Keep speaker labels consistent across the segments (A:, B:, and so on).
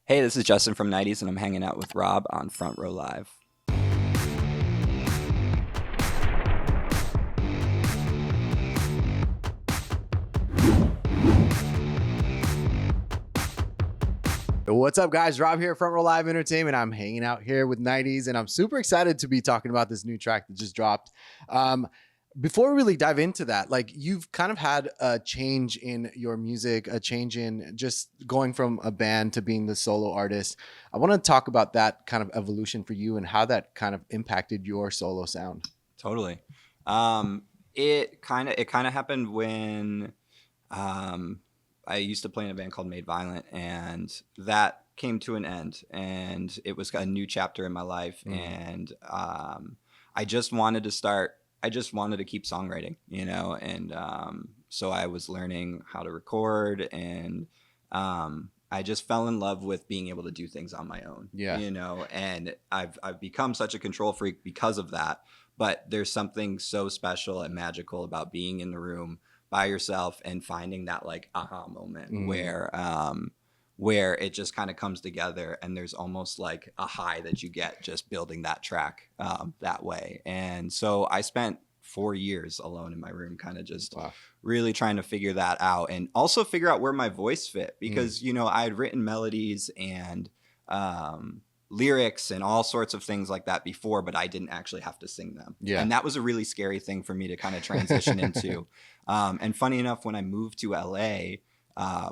A: Hey, this is Justin from NIGHTIES, and I'm hanging out with Rob on Front Row Live.
B: What's up, guys? Rob here, Front Row Live Entertainment. I'm hanging out here with NIGHTIES, and I'm super excited to be talking about this new track that just dropped. Before we really dive into that, like, you've kind of had a change in your music, a change in just going from a band to being the solo artist. I want to talk about that kind of evolution for you and how that kind of impacted your solo sound.
A: Totally. It kind of happened when I used to play in a band called Made Violent, and that came to an end, and it was a new chapter in my life. And I just wanted to keep songwriting, and so I was learning how to record, and I just fell in love with being able to do things on my own.
B: Yeah.
A: And I've become such a control freak because of that. But there's something so special and magical about being in the room by yourself and finding that like aha moment where it just kind of comes together, and there's almost like a high that you get just building that track that way. And so I spent 4 years alone in my room, kind of just really trying to figure that out, and also figure out where my voice fit, because I had written melodies and lyrics and all sorts of things like that before, but I didn't actually have to sing them.
B: Yeah.
A: And that was a really scary thing for me to kind of transition into. And funny enough, when I moved to LA,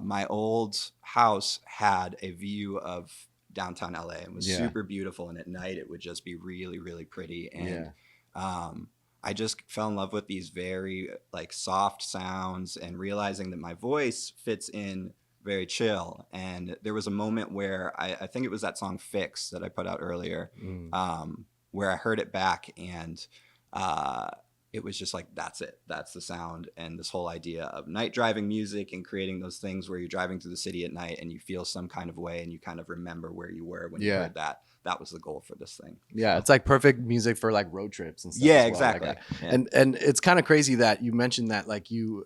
A: my old house had a view of downtown LA and was super beautiful. And at night it would just be really, really pretty. And I just fell in love with these very like soft sounds, and realizing that my voice fits in very chill. And there was a moment where I think it was that song Fix that I put out earlier, where I heard it back, and it was just like, that's it. That's the sound. And this whole idea of night driving music and creating those things where you're driving through the city at night and you feel some kind of way and you kind of remember where you were when you heard that. That was the goal for this thing.
B: Yeah, it's like perfect music for like road trips and stuff.
A: Yeah,
B: as well.
A: exactly.
B: Like and it's kind of crazy that you mentioned that, like, you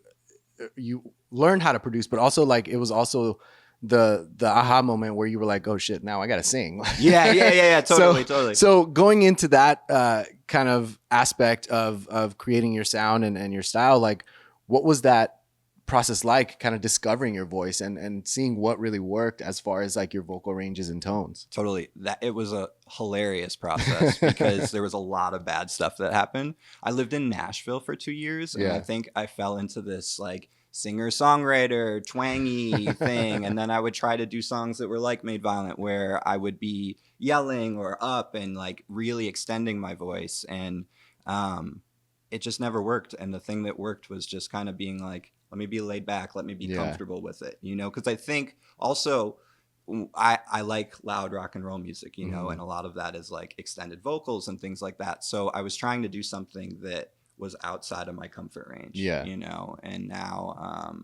B: learned how to produce, but also like it was also the aha moment where you were like, oh shit, now I gotta sing.
A: Yeah, totally.
B: So going into that kind of aspect of creating your sound and your style, like, what was that process like, kind of discovering your voice and seeing what really worked as far as like your vocal ranges and tones?
A: Totally. That it was a hilarious process because there was a lot of bad stuff that happened. I lived in Nashville for 2 years, and I think I fell into this like singer-songwriter twangy thing, and then I would try to do songs that were like Made Violent, where I would be yelling or up and like really extending my voice, and it just never worked. And the thing that worked was just kind of being like, let me be laid back, let me be comfortable with it, because I think also I like loud rock and roll music, and a lot of that is like extended vocals and things like that. So I was trying to do something that was outside of my comfort range, and now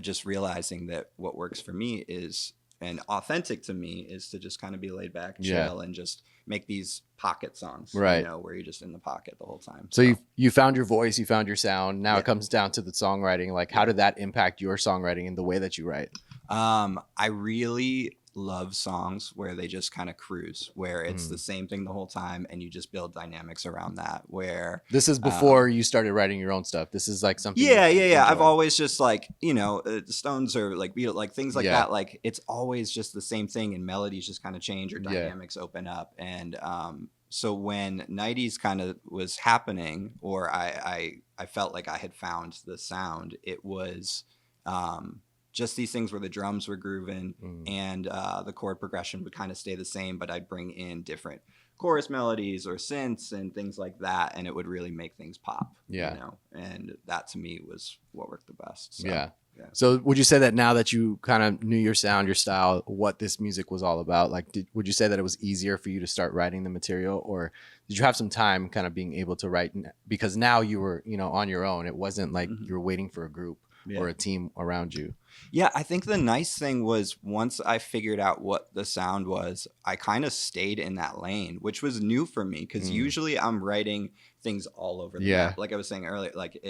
A: just realizing that what works for me is, and authentic to me, is to just kind of be laid back, chill, and just make these pocket songs, where you're just in the pocket the whole time.
B: So you found your voice, you found your sound. Now it comes down to the songwriting. Like, how did that impact your songwriting and the way that you write?
A: I really love songs where they just kind of cruise, where it's the same thing the whole time, and you just build dynamics around that. Where
B: this is before you started writing your own stuff. This is like something.
A: Yeah. I've always just like, the Stones or like Beatles, like things like that. Like, it's always just the same thing, and melodies just kind of change or dynamics open up. And so when NIGHTIES kind of was happening, or I felt like I had found the sound, it was just these things where the drums were grooving and the chord progression would kind of stay the same, but I'd bring in different chorus melodies or synths and things like that, and it would really make things pop. And that to me was what worked the best. So,
B: So would you say that now that you kind of knew your sound, your style, what this music was all about, like, would you say that it was easier for you to start writing the material, or did you have some time kind of being able to write, because now you were, on your own? It wasn't like you were waiting for a group or a team around you.
A: Yeah, I think the nice thing was, once I figured out what the sound was, I kind of stayed in that lane, which was new for me, because usually I'm writing things all over the map. Like I was saying earlier, like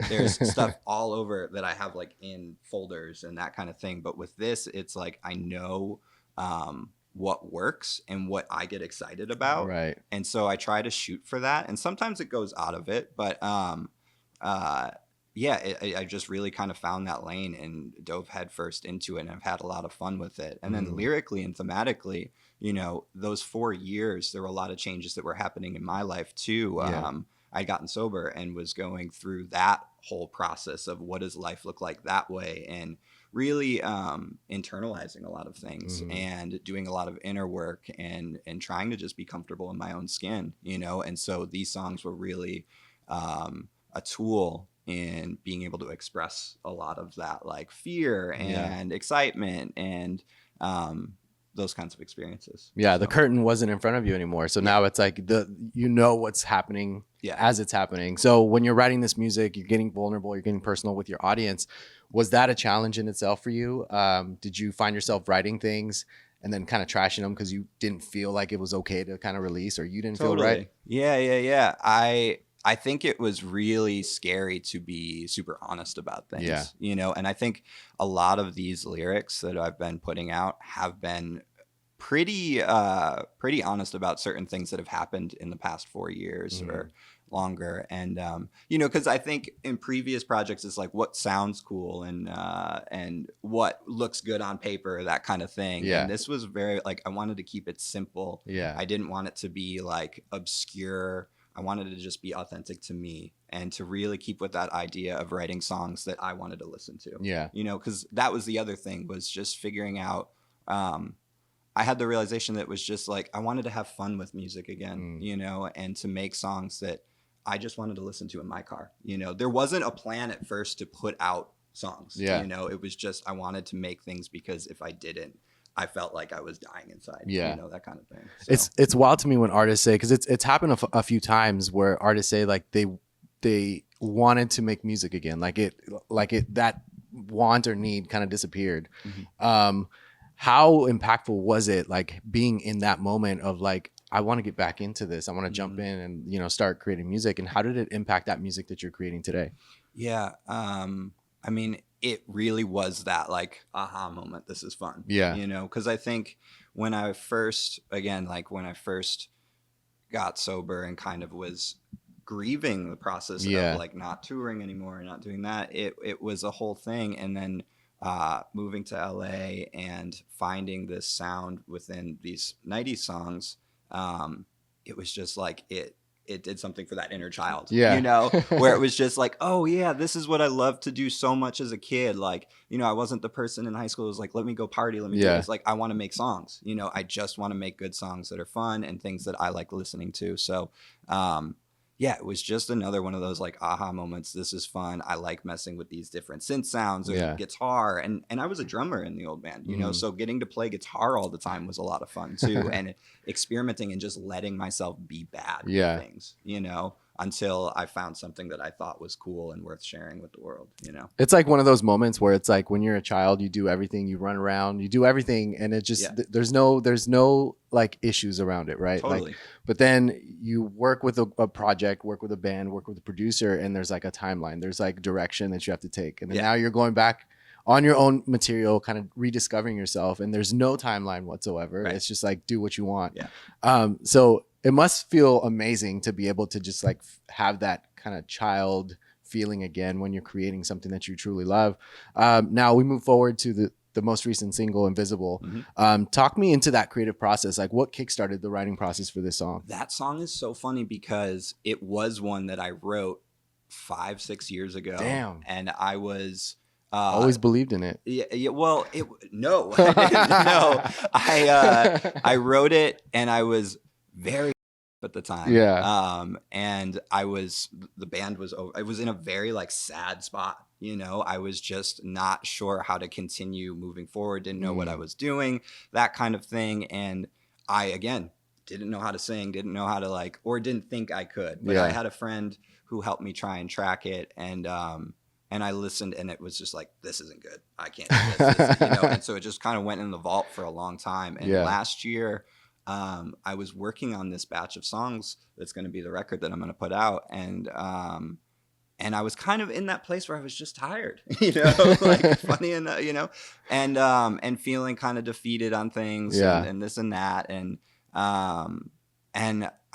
A: there's stuff all over that I have like in folders and that kind of thing. But with this, it's like I know what works and what I get excited about.
B: Right.
A: And so I try to shoot for that. And sometimes it goes out of it, but yeah, I just really kind of found that lane and dove headfirst into it. And I've had a lot of fun with it. And then lyrically and thematically, you know, those 4 years, there were a lot of changes that were happening in my life too.
B: Yeah.
A: I'd gotten sober and was going through that whole process of what does life look like that way, and really internalizing a lot of things and doing a lot of inner work and trying to just be comfortable in my own skin, you know. And so these songs were really a tool in being able to express a lot of that, like fear and excitement and those kinds of experiences.
B: Yeah, the curtain wasn't in front of you anymore. So now it's like you know what's happening as it's happening. So when you're writing this music, you're getting vulnerable, you're getting personal with your audience. Was that a challenge in itself for you? Did you find yourself writing things and then kind of trashing them because you didn't feel like it was okay to kind of release, or you didn't feel right?
A: Yeah. I think it was really scary to be super honest about things, you know, and I think a lot of these lyrics that I've been putting out have been pretty honest about certain things that have happened in the past 4 years or longer. And you know, because I think in previous projects it's like what sounds cool and what looks good on paper, that kind of thing. And this was very like, I wanted to keep it simple. I didn't want it to be like obscure. I wanted to just be authentic to me and to really keep with that idea of writing songs that I wanted to listen to. You know, because that was the other thing, was just figuring out, I had the realization that it was just like, I wanted to have fun with music again, you know, and to make songs that I just wanted to listen to in my car. You know, there wasn't a plan at first to put out songs, you know, it was just, I wanted to make things because if I didn't, I felt like I was dying inside, you know, that kind of thing. So.
B: It's wild to me when artists say, because it's happened a few times where artists say like they wanted to make music again, like that want or need kind of disappeared. How impactful was it, like being in that moment of like, I want to get back into this, I want to jump in and, you know, start creating music, and how did it impact that music that you're creating today?
A: I mean, it really was that like aha moment. This is fun. You know, because I think when I first got sober and kind of was grieving the process of like not touring anymore and not doing that, it was a whole thing. And then moving to LA and finding this sound within these 90s songs, it was just like it did something for that inner child, you know, where it was just like, oh yeah, this is what I loved to do so much as a kid. Like, you know, I wasn't the person in high school who was like, let me go party, let me do this. Like, I want to make songs, you know, I just want to make good songs that are fun and things that I like listening to. So, yeah, it was just another one of those like aha moments. This is fun. I like messing with these different synth sounds or guitar. And I was a drummer in the old band, you know, so getting to play guitar all the time was a lot of fun too. And experimenting and just letting myself be bad with things, you know, until I found something that I thought was cool and worth sharing with the world, you know.
B: It's like one of those moments where it's like when you're a child, you do everything, you run around, you do everything, and it just there's no like issues around it, right?
A: Totally.
B: Like, but then you work with a project, work with a band, work with a producer, and there's like a timeline, there's like direction that you have to take, and then now you're going back on your own material, kind of rediscovering yourself, and there's no timeline whatsoever. It's just like do what you want. So it must feel amazing to be able to just like have that kind of child feeling again when you're creating something that you truly love. Now we move forward to the most recent single, Invisible. Talk me into that creative process. Like, what kickstarted the writing process for this song?
A: That song is so funny because it was one that I wrote 5-6 years ago.
B: Damn.
A: And I was
B: always believed in it.
A: Well, no, no. I wrote it and I was very at the time. And the band was over. I was in a very like sad spot, you know. I was just not sure how to continue moving forward, didn't know what I was doing, that kind of thing. And I, again, didn't know how to sing, didn't know how to like, or didn't think I could. But I had a friend who helped me try and track it, and I listened, and it was just like, this isn't good. I can't do this, you know. And so it just kind of went in the vault for a long time. And last year, I was working on this batch of songs that's going to be the record that I'm going to put out, and and I was kind of in that place where I was just tired, like funny enough, and feeling kind of defeated on things and this and that. And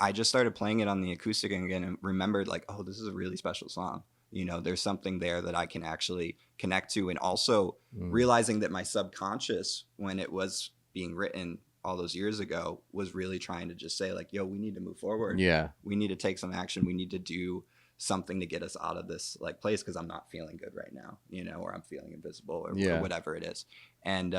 A: I just started playing it on the acoustic again and remembered like, oh, this is a really special song. There's something there that I can actually connect to. And also realizing that my subconscious, when it was being written all those years ago, was really trying to just say like, yo, we need to move forward.
B: Yeah.
A: We need to take some action. We need to do something to get us out of this like place, because I'm not feeling good right now, or I'm feeling invisible or whatever it is. And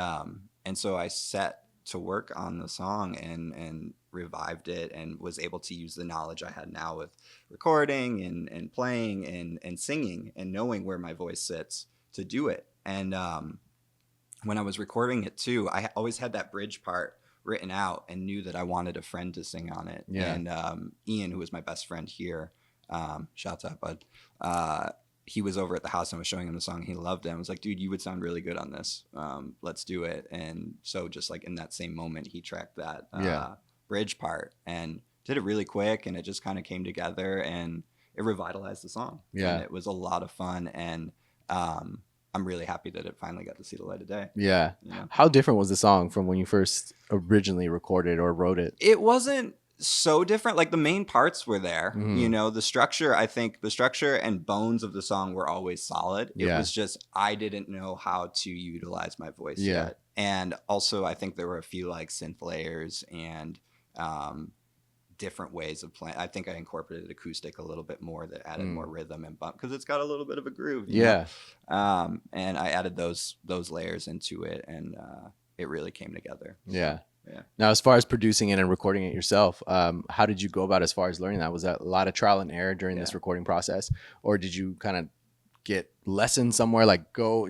A: so I set to work on the song and revived it, and was able to use the knowledge I had now with recording and playing and singing and knowing where my voice sits to do it. And when I was recording it too, I always had that bridge part written out and knew that I wanted a friend to sing on it.
B: Yeah.
A: And Ian, who was my best friend here, shouts out, bud. He was over at the house and I was showing him the song. He loved it. I was like, dude, you would sound really good on this. Let's do it. And so just like in that same moment, he tracked that bridge part and did it really quick. And it just kind of came together and it revitalized the song.
B: Yeah.
A: And it was a lot of fun. And I'm really happy that it finally got to see the light of day.
B: Yeah. How different was the song from when you first originally recorded or wrote it?
A: It wasn't so different. Like the main parts were there, the structure, I think the structure and bones of the song were always solid. It was just, I didn't know how to utilize my voice yet. And also I think there were a few like synth layers and different ways of playing. I think I incorporated acoustic a little bit more that added more rhythm and bump, because it's got a little bit of a groove. You know? And I added those layers into it, and it really came together.
B: Yeah. Now, as far as producing it and recording it yourself, how did you go about as far as learning that? Was that a lot of trial and error during this recording process, or did you kind of get lessons somewhere, like go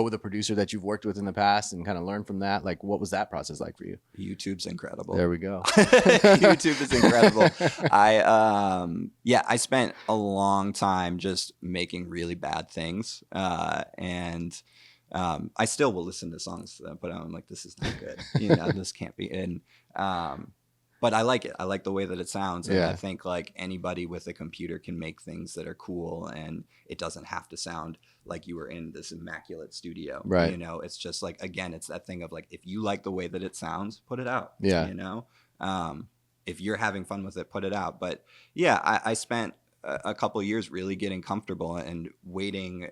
B: with a producer that you've worked with in the past and kind of learn from that? Like, what was that process like for you?
A: YouTube's incredible.
B: There we go.
A: YouTube is incredible. I spent a long time just making really bad things, and I still will listen to songs, but I'm like, this is not good. This can't be. And but I like it. I like the way that it sounds. And I think like anybody with a computer can make things that are cool, and it doesn't have to sound like you were in this immaculate studio.
B: Right.
A: It's just like, again, it's that thing of like, if you like the way that it sounds, put it out. If you're having fun with it, put it out. But I spent a couple of years really getting comfortable and waiting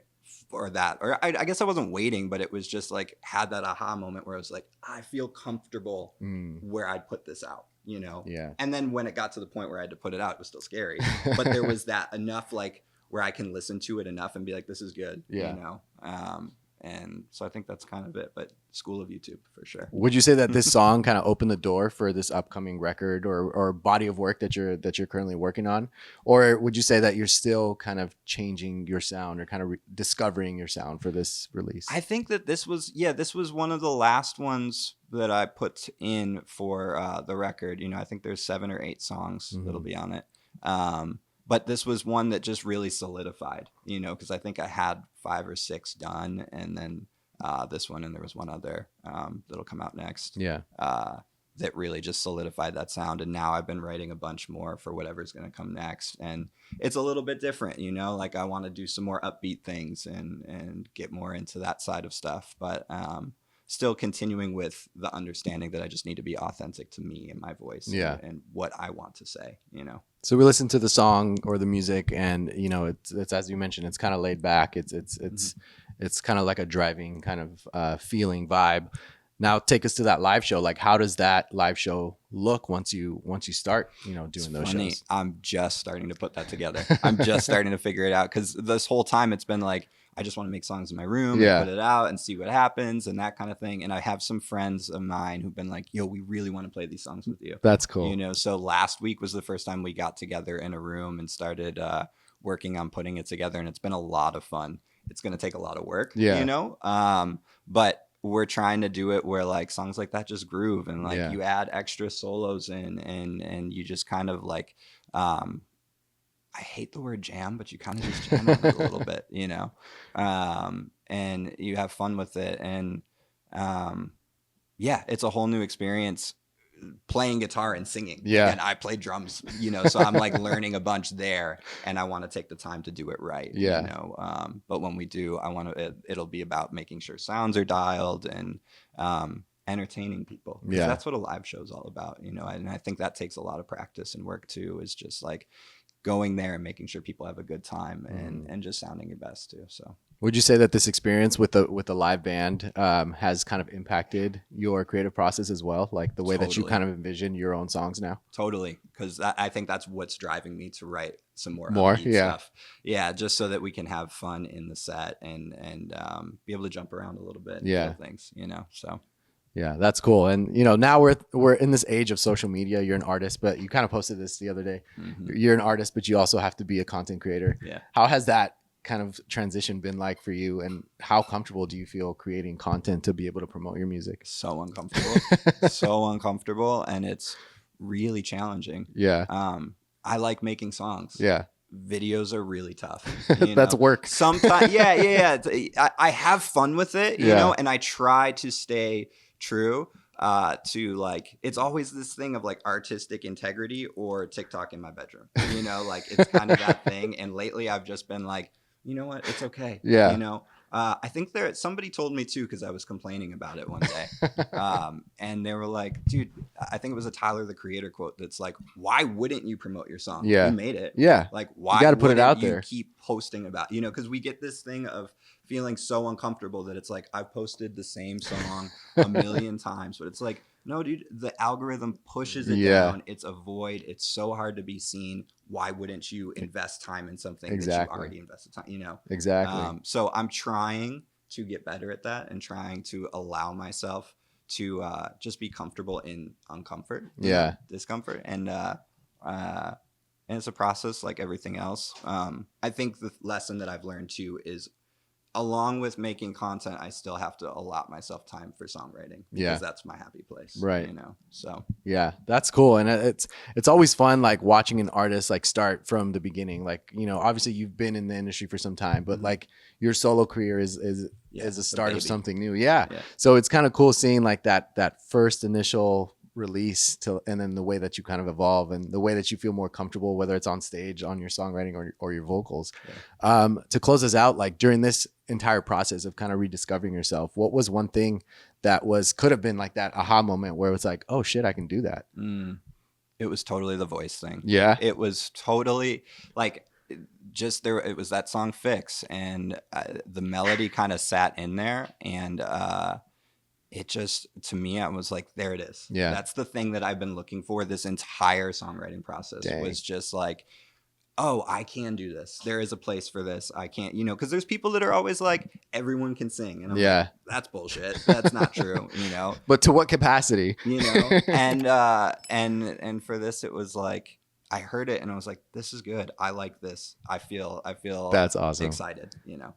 A: for that, or I guess I wasn't waiting, but it was just like, had that aha moment where I was like, I feel comfortable where I'd put this out, and then when it got to the point where I had to put it out, it was still scary, but there was that enough like where I can listen to it enough and be like, this is good. And so I think that's kind of it, but school of YouTube for sure.
B: Would you say that this song kind of opened the door for this upcoming record or body of work that you're currently working on? Or would you say that you're still kind of changing your sound or kind of discovering your sound for this release?
A: I think that this was one of the last ones that I put in for the record. I think there's 7 or 8 songs that'll be on it. But this was one that just really solidified, because I think I had 5 or 6 done, and then this one, and there was one other that'll come out next. That really just solidified that sound. And now I've been writing a bunch more for whatever's going to come next, and it's a little bit different, like I want to do some more upbeat things and get more into that side of stuff, but still continuing with the understanding that I just need to be authentic to me and my voice and what I want to say,
B: So we listen to the song or the music, and it's as you mentioned, it's kind of laid back. It's kind of like a driving kind of feeling vibe. Now take us to that live show. Like, how does that live show look once you start, doing those shows?
A: I'm just starting to put that together. I'm just starting to figure it out, because this whole time it's been like, I just want to make songs in my room and put it out and see what happens and that kind of thing. And I have some friends of mine who've been like, yo, we really want to play these songs with you.
B: That's cool.
A: So last week was the first time we got together in a room and started working on putting it together. And it's been a lot of fun. It's going to take a lot of work, but we're trying to do it where like songs like that just groove, and like you add extra solos in, and you just kind of like, I hate the word jam, but you kind of just jam on it a little bit, and you have fun with it. And it's a whole new experience playing guitar and singing.
B: Yeah.
A: And I play drums, you know, so I'm like learning a bunch there, and I want to take the time to do it right.
B: Yeah.
A: You know, but when we do, I want to, it'll be about making sure sounds are dialed and entertaining people.
B: Yeah.
A: That's what a live show is all about, you know, and I think that takes a lot of practice and work too, is just like going there and making sure people have a good time and just sounding your best too. So
B: would you say that this experience with the live band has kind of impacted your creative process as well, like the way that you kind of envision your own songs now?
A: Totally, because I think that's what's driving me to write some more stuff. Yeah, just so that we can have fun in the set and be able to jump around a little bit. And things, you know. So.
B: Yeah, that's cool. And you know, now we're in this age of social media. You're an artist, but you kind of posted this the other day. You're an artist, but you also have to be a content creator.
A: Yeah.
B: How has that kind of transition been like for you, and how comfortable do you feel creating content to be able to promote your music?
A: So uncomfortable. So uncomfortable, and it's really challenging.
B: Yeah.
A: I like making songs.
B: Yeah.
A: Videos are really tough.
B: That's work.
A: Sometimes, yeah. I have fun with it, you know, and I try to stay true to like, it's always this thing of like artistic integrity or TikTok in my bedroom, you know, like it's kind of that thing. And lately I've just been like, you know what, it's okay.
B: Yeah.
A: You know, I think somebody told me too, because I was complaining about it one day. And they were like, dude, I think it was a Tyler the Creator quote that's like, why wouldn't you promote your song?
B: Yeah.
A: You made it.
B: Yeah.
A: Like, why
B: you got to put it out
A: you
B: there.
A: Keep posting about, you know, because we get this thing of feeling so uncomfortable that it's like, I've posted the same song a million times, but it's like, no, dude, the algorithm pushes it down. It's a void. It's so hard to be seen. Why wouldn't you invest time in something that you already invested time, you know?
B: Exactly.
A: So I'm trying to get better at that and trying to allow myself to just be comfortable in uncomfort, discomfort. And it's a process like everything else. I think the lesson that I've learned too is, along with making content, I still have to allot myself time for songwriting because that's my happy place.
B: Right.
A: You know, so.
B: Yeah, that's cool. And it's always fun, like watching an artist like start from the beginning. Like, you know, obviously you've been in the industry for some time, but like your solo career is a start of something new. Yeah. So it's kind of cool seeing like that first initial release and then the way that you kind of evolve and the way that you feel more comfortable, whether it's on stage, on your songwriting or your vocals. To close us out, like during this entire process of kind of rediscovering yourself, what was one thing that could have been like that aha moment where it's like, oh shit, I can do that?
A: It was totally the voice thing.
B: Yeah.
A: It was totally like, just there, it was that song Fix, and the melody kind of sat in there, and it just, to me, I was like, there it is.
B: Yeah.
A: That's the thing that I've been looking for this entire songwriting process. Was just like, oh, I can do this. There is a place for this. I can't, you know, because there's people that are always like, everyone can sing. And I'm like, that's bullshit. That's not true, you know.
B: But to what capacity?
A: You know, and for this, it was like, I heard it and I was like, this is good. I like this. I feel
B: that's awesome.
A: Excited, you know.